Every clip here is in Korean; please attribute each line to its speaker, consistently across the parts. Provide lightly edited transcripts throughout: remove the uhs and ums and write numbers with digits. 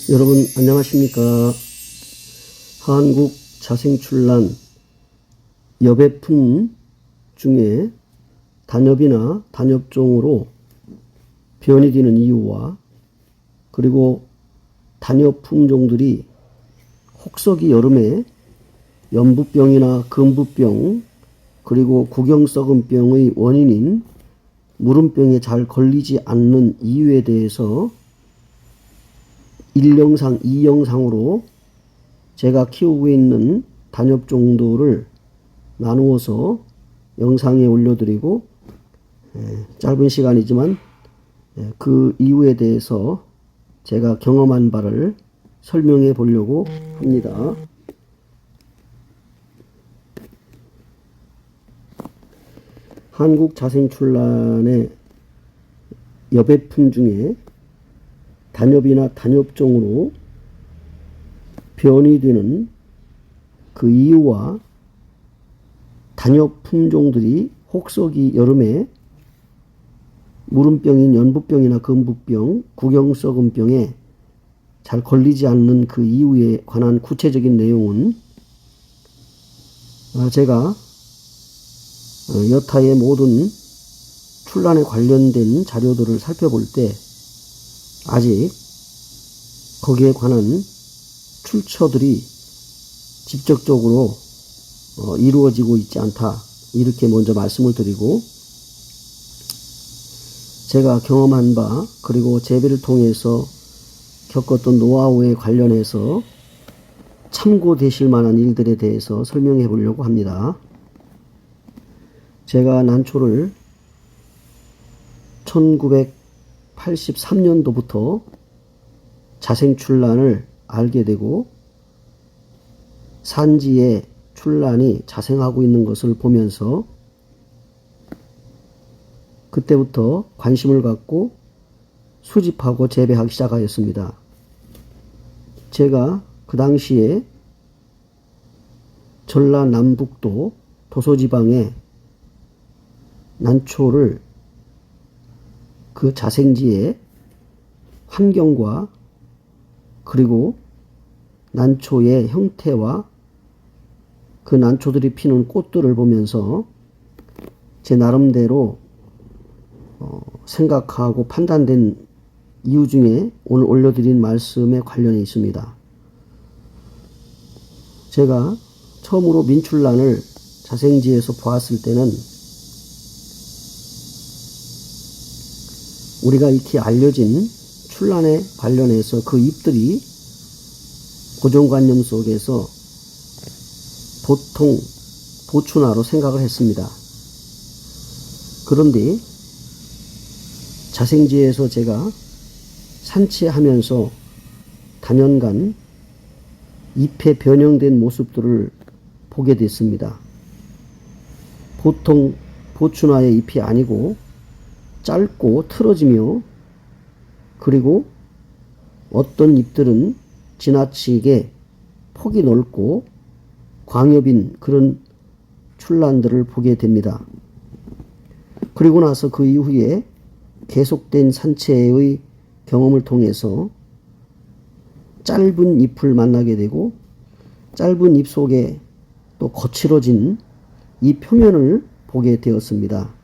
Speaker 1: 여러분 안녕하십니까. 한국 자생출란 여배품 중에 단엽이나 단엽종으로 변이 되는 이유와 그리고 단엽 품종들이 혹서기 여름에 연부병이나 금부병 그리고 구경썩은병의 원인인 무름병에 잘 걸리지 않는 이유에 대해서 1영상, 2영상으로 제가 키우고 있는 단엽종들을 나누어서 영상에 올려드리고 짧은 시간이지만 그 이유에 대해서 제가 경험한 바를 설명해 보려고 합니다. 한국 자생출란의 여배품 중에 단엽이나 단엽종으로 변이 되는 그 이유와 단엽 품종들이 혹서기 여름에 무름병인 연부병이나 금부병, 구경썩은병에 잘 걸리지 않는 그 이유에 관한 구체적인 내용은 제가 여타의 모든 출란에 관련된 자료들을 살펴볼 때 아직 거기에 관한 출처들이 직접적으로 이루어지고 있지 않다. 이렇게 먼저 말씀을 드리고 제가 경험한 바 그리고 재배를 통해서 겪었던 노하우에 관련해서 참고되실 만한 일들에 대해서 설명해 보려고 합니다. 제가 난초를 1983년도부터 자생출란을 알게 되고 산지에 출란이 자생하고 있는 것을 보면서 그때부터 관심을 갖고 수집하고 재배하기 시작하였습니다. 제가 그 당시에 전라남북도 도서지방에 난초를 그 자생지의 환경과 그리고 난초의 형태와 그 난초들이 피는 꽃들을 보면서 제 나름대로 생각하고 판단된 이유 중에 오늘 올려드린 말씀에 관련이 있습니다. 제가 처음으로 민출란을 자생지에서 보았을 때는 우리가 익히 알려진 출란에 관련해서 그 잎들이 고정관념 속에서 보통 보추나로 생각을 했습니다. 그런데 자생지에서 제가 산치하면서 단연간 잎의 변형된 모습들을 보게 됐습니다. 보통 보추나의 잎이 아니고 짧고 틀어지며 그리고 어떤 잎들은 지나치게 폭이 넓고 광엽인 그런 출란들을 보게 됩니다. 그리고 나서 그 이후에 계속된 산채의 경험을 통해서 짧은 잎을 만나게 되고 짧은 잎 속에 또 거칠어진 이 표면을 보게 되었습니다.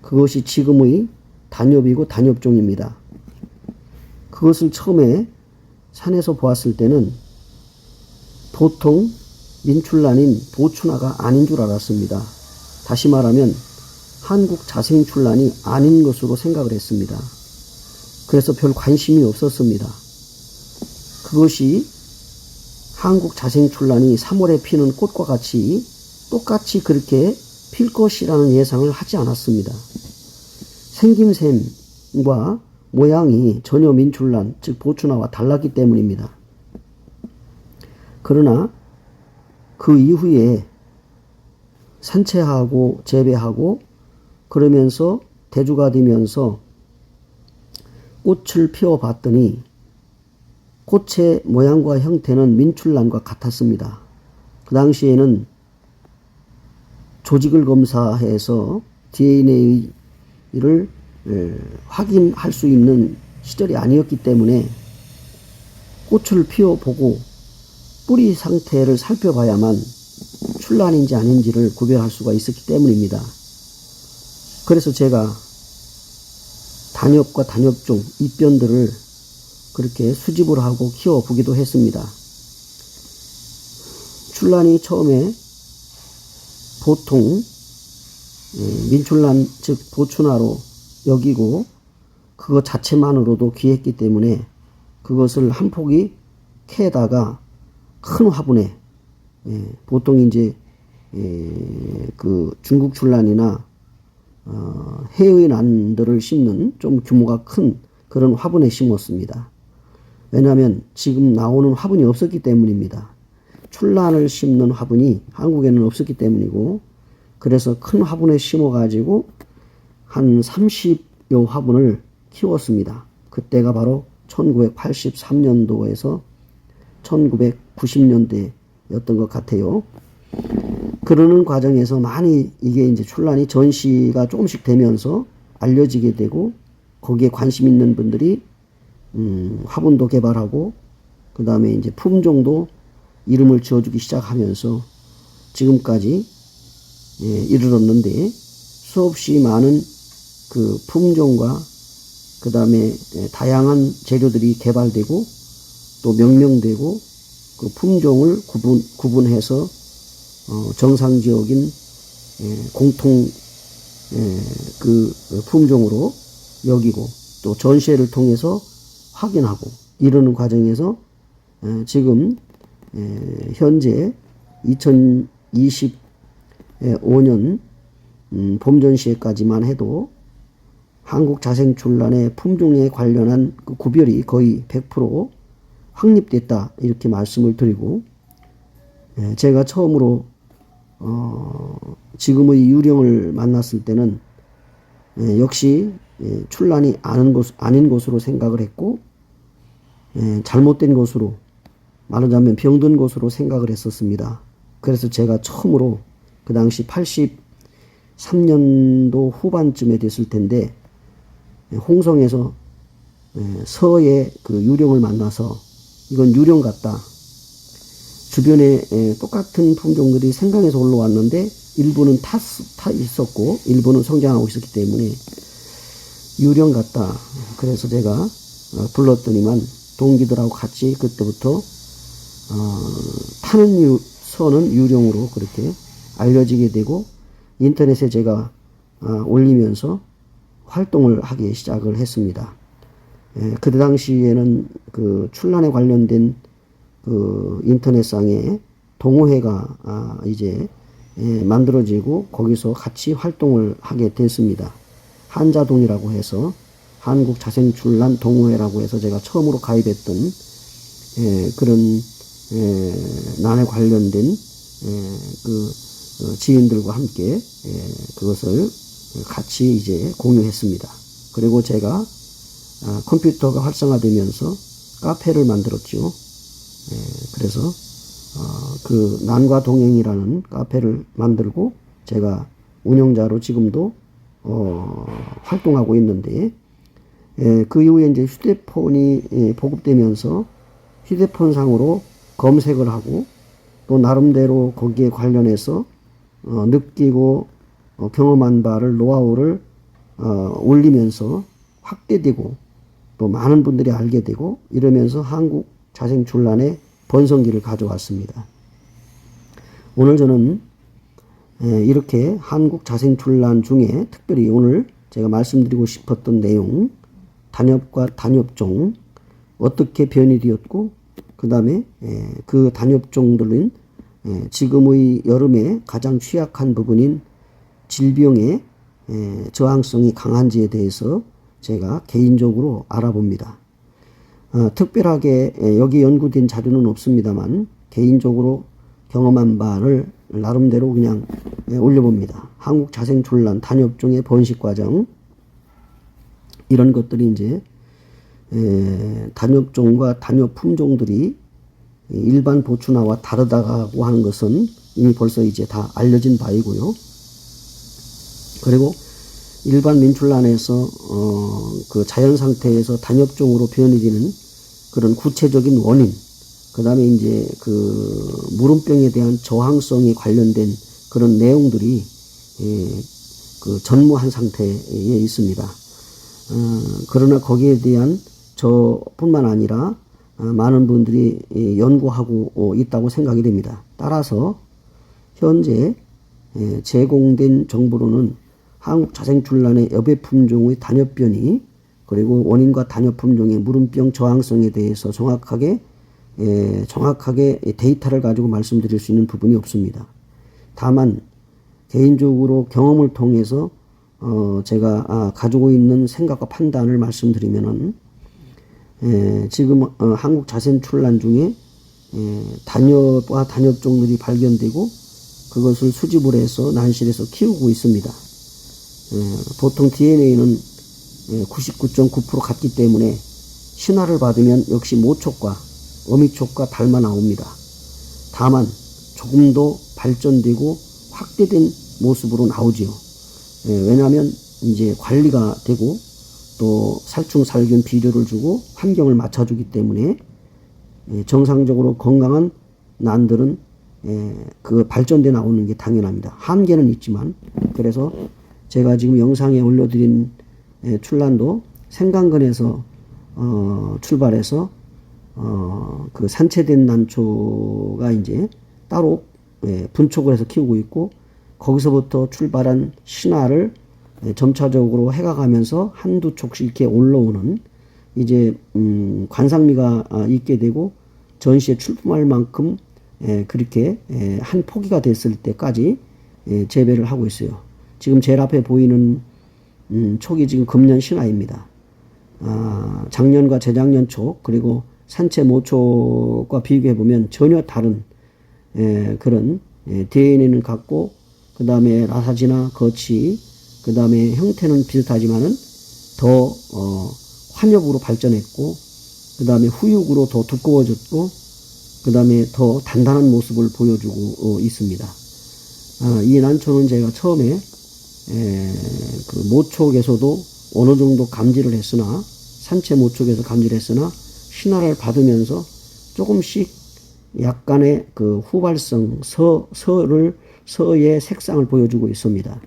Speaker 1: 그것이 지금의 단엽이고 단엽종입니다. 그것을 처음에 산에서 보았을 때는 보통 민출란인 보추나가 아닌 줄 알았습니다. 다시 말하면 한국 자생출란이 아닌 것으로 생각을 했습니다. 그래서 별 관심이 없었습니다. 그것이 한국 자생출란이 3월에 피는 꽃과 같이 똑같이 그렇게 필 것이라는 예상을 하지 않았습니다. 생김새와 모양이 전혀 민출란, 즉 보추나와 달랐기 때문입니다. 그러나 그 이후에 산채하고 재배하고 그러면서 대주가 되면서 꽃을 피워봤더니 꽃의 모양과 형태는 민출란과 같았습니다. 그 당시에는 조직을 검사해서 DNA를 확인할 수 있는 시절이 아니었기 때문에 꽃을 피워보고 뿌리 상태를 살펴봐야만 출란인지 아닌지를 구별할 수가 있었기 때문입니다. 그래서 제가 단엽과 단엽종, 잎변들을 그렇게 수집을 하고 키워보기도 했습니다. 출란이 처음에 보통 민출란 즉 보추나로 여기고 그것 자체만으로도 귀했기 때문에 그것을 한 포기 캐다가 큰 화분에 보통 이제 그 중국 출란이나 해의 난들을 심는 좀 규모가 큰 그런 화분에 심었습니다. 왜냐하면 지금 나오는 화분이 없었기 때문입니다. 출란을 심는 화분이 한국에는 없었기 때문이고, 그래서 큰 화분에 심어가지고 한 30여 화분을 키웠습니다. 그때가 바로 1983년도에서 1990년대였던 것 같아요. 그러는 과정에서 많이 이게 이제 출란이 전시가 조금씩 되면서 알려지게 되고, 거기에 관심 있는 분들이 화분도 개발하고 그 다음에 이제 품종도 이름을 지어주기 시작하면서 지금까지 이르렀는데, 수없이 많은 그 품종과 그 다음에 다양한 재료들이 개발되고 또 명명되고 그 품종을 구분해서 정상지역인 공통 그 품종으로 여기고 또 전시회를 통해서 확인하고 이러는 과정에서 지금 현재 2025년 봄전시회까지만 해도 한국 자생출란의 품종에 관련한 그 구별이 거의 100% 확립됐다 이렇게 말씀을 드리고, 제가 처음으로 지금의 유령을 만났을 때는 역시 출란이 아닌 것으로 생각을 했고, 잘못된 것으로, 말하자면 병든 것으로 생각을 했었습니다. 그래서 제가 처음으로 그 당시 83년도 후반쯤에 됐을 텐데 홍성에서 서의 그 유령을 만나서 이건 유령 같다. 주변에 똑같은 품종들이 생강에서 올라왔는데 일부는 타 있었고 일부는 성장하고 있었기 때문에 유령 같다. 그래서 제가 불렀더니만 동기들하고 같이 그때부터 타는 서는 유령으로 그렇게 알려지게 되고, 인터넷에 제가 올리면서 활동을 하기 시작을 했습니다. 그때 당시에는 그 출란에 관련된 그 인터넷상에 동호회가 이제 만들어지고 거기서 같이 활동을 하게 됐습니다. 한자동이라고 해서 한국 자생출란 동호회라고 해서 제가 처음으로 가입했던 그런 난에 관련된 그 지인들과 함께 그것을 같이 이제 공유했습니다. 그리고 제가 컴퓨터가 활성화되면서 카페를 만들었죠. 그래서 그 난과 동행이라는 카페를 만들고 제가 운영자로 지금도 활동하고 있는데, 그 이후에 이제 휴대폰이 보급되면서 휴대폰상으로 검색을 하고 또 나름대로 거기에 관련해서 느끼고 경험한 바를 노하우를 올리면서 확대되고 또 많은 분들이 알게 되고 이러면서 한국 자생출란의 번성기를 가져왔습니다. 오늘 저는 이렇게 한국 자생출란 중에 특별히 오늘 제가 말씀드리고 싶었던 내용, 단엽과 단엽종 어떻게 변이 되었고 그 다음에 그 단엽종들은 지금의 여름에 가장 취약한 부분인 질병의 저항성이 강한지에 대해서 제가 개인적으로 알아봅니다. 특별하게 여기 연구된 자료는 없습니다만 개인적으로 경험한 바를 나름대로 그냥 올려봅니다. 한국 자생출란 단엽종의 번식 과정, 이런 것들이 이제 단엽종과 단엽 품종들이 일반 보추나와 다르다고 하는 것은 이미 벌써 이제 다 알려진 바이고요. 그리고 일반 민출란에서 그 자연 상태에서 단엽종으로 변이 되는 그런 구체적인 원인, 그 다음에 이제 그 무름병에 대한 저항성이 관련된 그런 내용들이 그 전무한 상태에 있습니다. 그러나 거기에 대한 저뿐만 아니라 많은 분들이 연구하고 있다고 생각이 됩니다. 따라서 현재 제공된 정보로는 한국자생출란의 여배품종의 단엽변이 그리고 원인과 단엽품종의 무름병 저항성에 대해서 정확하게 데이터를 가지고 말씀드릴 수 있는 부분이 없습니다. 다만 개인적으로 경험을 통해서 제가 가지고 있는 생각과 판단을 말씀드리면은 지금 한국 자생출란 중에 단엽과 단엽종들이 발견되고 그것을 수집을 해서 난실에서 키우고 있습니다. 보통 DNA는 99.9% 같기 때문에 신화를 받으면 역시 모촉과 어미촉과 닮아 나옵니다. 다만 조금 더 발전되고 확대된 모습으로 나오지요. 왜냐하면 이제 관리가 되고 또 살충살균 비료를 주고 환경을 맞춰주기 때문에 정상적으로 건강한 난들은 그 발전돼 나오는 게 당연합니다. 한계는 있지만, 그래서 제가 지금 영상에 올려드린 출란도 생강근에서 출발해서 그 산채된 난초가 이제 따로 분촉을 해서 키우고 있고, 거기서부터 출발한 신화를 점차적으로 해가가면서 한두 촉씩 이렇게 올라오는 이제 관상미가 있게 되고 전시에 출품할 만큼 그렇게 한 포기가 됐을 때까지 재배를 하고 있어요. 지금 제일 앞에 보이는 촉이 지금 금년 신화입니다. 작년과 재작년 촉 그리고 산채 모촉과 비교해 보면 전혀 다른 그런 DNA는 같고, 그 다음에 라사지나 거치, 그 다음에 형태는 비슷하지만은 더 환엽으로 발전했고, 그 다음에 후육으로 더 두꺼워졌고, 그 다음에 더 단단한 모습을 보여주고 있습니다. 이 난초는 제가 처음에 그 모촉에서도 어느 정도 감지를 했으나, 산채 모촉에서 감지를 했으나 신화를 받으면서 조금씩 약간의 그 후발성 서의 색상을 보여주고 있습니다.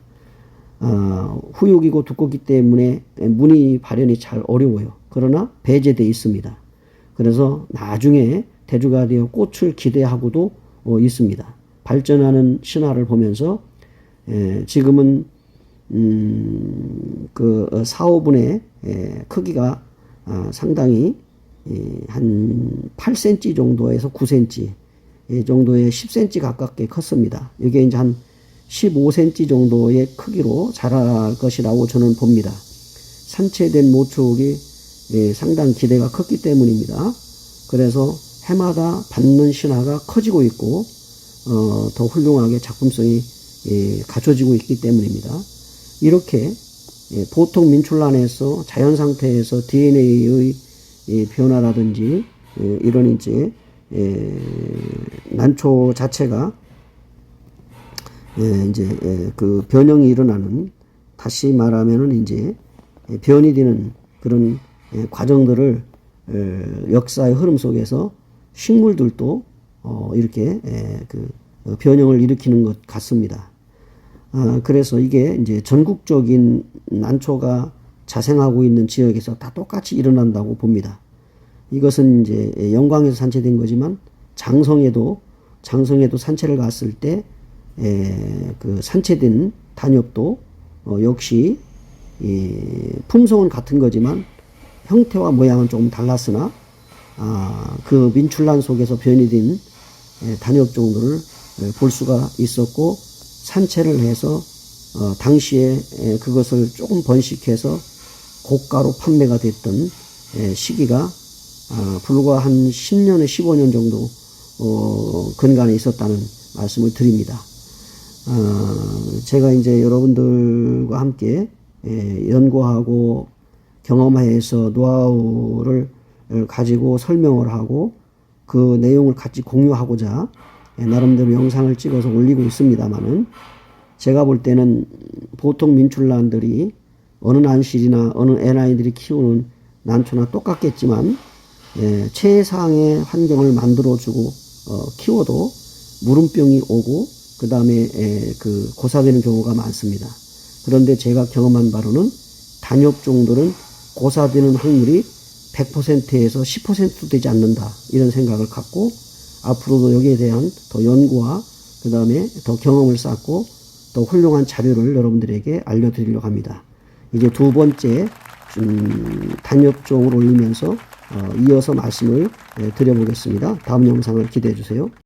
Speaker 1: 후육이고 두껍기 때문에 무늬 발현이 잘 어려워요. 그러나 배제되어 있습니다. 그래서 나중에 대주가 되어 꽃을 기대하고도 있습니다. 발전하는 신화를 보면서 지금은 그 4, 5분의 크기가 상당히 한 8cm 정도에서 9cm 정도의 10cm 가깝게 컸습니다. 이게 이제 한 15cm 정도의 크기로 자랄 것이라고 저는 봅니다. 산채된 모촉이 상당히 기대가 컸기 때문입니다. 그래서 해마다 받는 신화가 커지고 있고 더 훌륭하게 작품성이 갖춰지고 있기 때문입니다. 이렇게 보통 민출란에서 자연 상태에서 DNA의 변화라든지 이런 이제 난초 자체가 이제 그 변형이 일어나는, 다시 말하면은 이제 변이 되는 그런 과정들을 역사의 흐름 속에서 식물들도 이렇게 그 변형을 일으키는 것 같습니다. 그래서 이게 이제 전국적인 난초가 자생하고 있는 지역에서 다 똑같이 일어난다고 봅니다. 이것은 이제 영광에서 산채된 거지만 장성에도 산채를 갔을 때 그 산채된 단엽도 역시 품성은 같은 거지만 형태와 모양은 조금 달랐으나 그 민출란 속에서 변이 된 단엽종들을 볼 수가 있었고, 산채를 해서 당시에 그것을 조금 번식해서 고가로 판매가 됐던 시기가 불과 한 10년에 15년 정도 근간에 있었다는 말씀을 드립니다. 제가 이제 여러분들과 함께 연구하고 경험해서 노하우를 가지고 설명을 하고 그 내용을 같이 공유하고자 나름대로 영상을 찍어서 올리고 있습니다만은, 제가 볼 때는 보통 민출란들이 어느 난실이나 어느 애나이들이 키우는 난초나 똑같겠지만 최상의 환경을 만들어주고 키워도 무름병이 오고 그 다음에 그 고사되는 경우가 많습니다. 그런데 제가 경험한 바로는 단엽종들은 고사되는 확률이 100%에서 10%도 되지 않는다, 이런 생각을 갖고 앞으로도 여기에 대한 더 연구와 그 다음에 더 경험을 쌓고 더 훌륭한 자료를 여러분들에게 알려드리려고 합니다. 이제 두 번째 단엽종을 올리면서 이어서 말씀을 드려보겠습니다. 다음 영상을 기대해 주세요.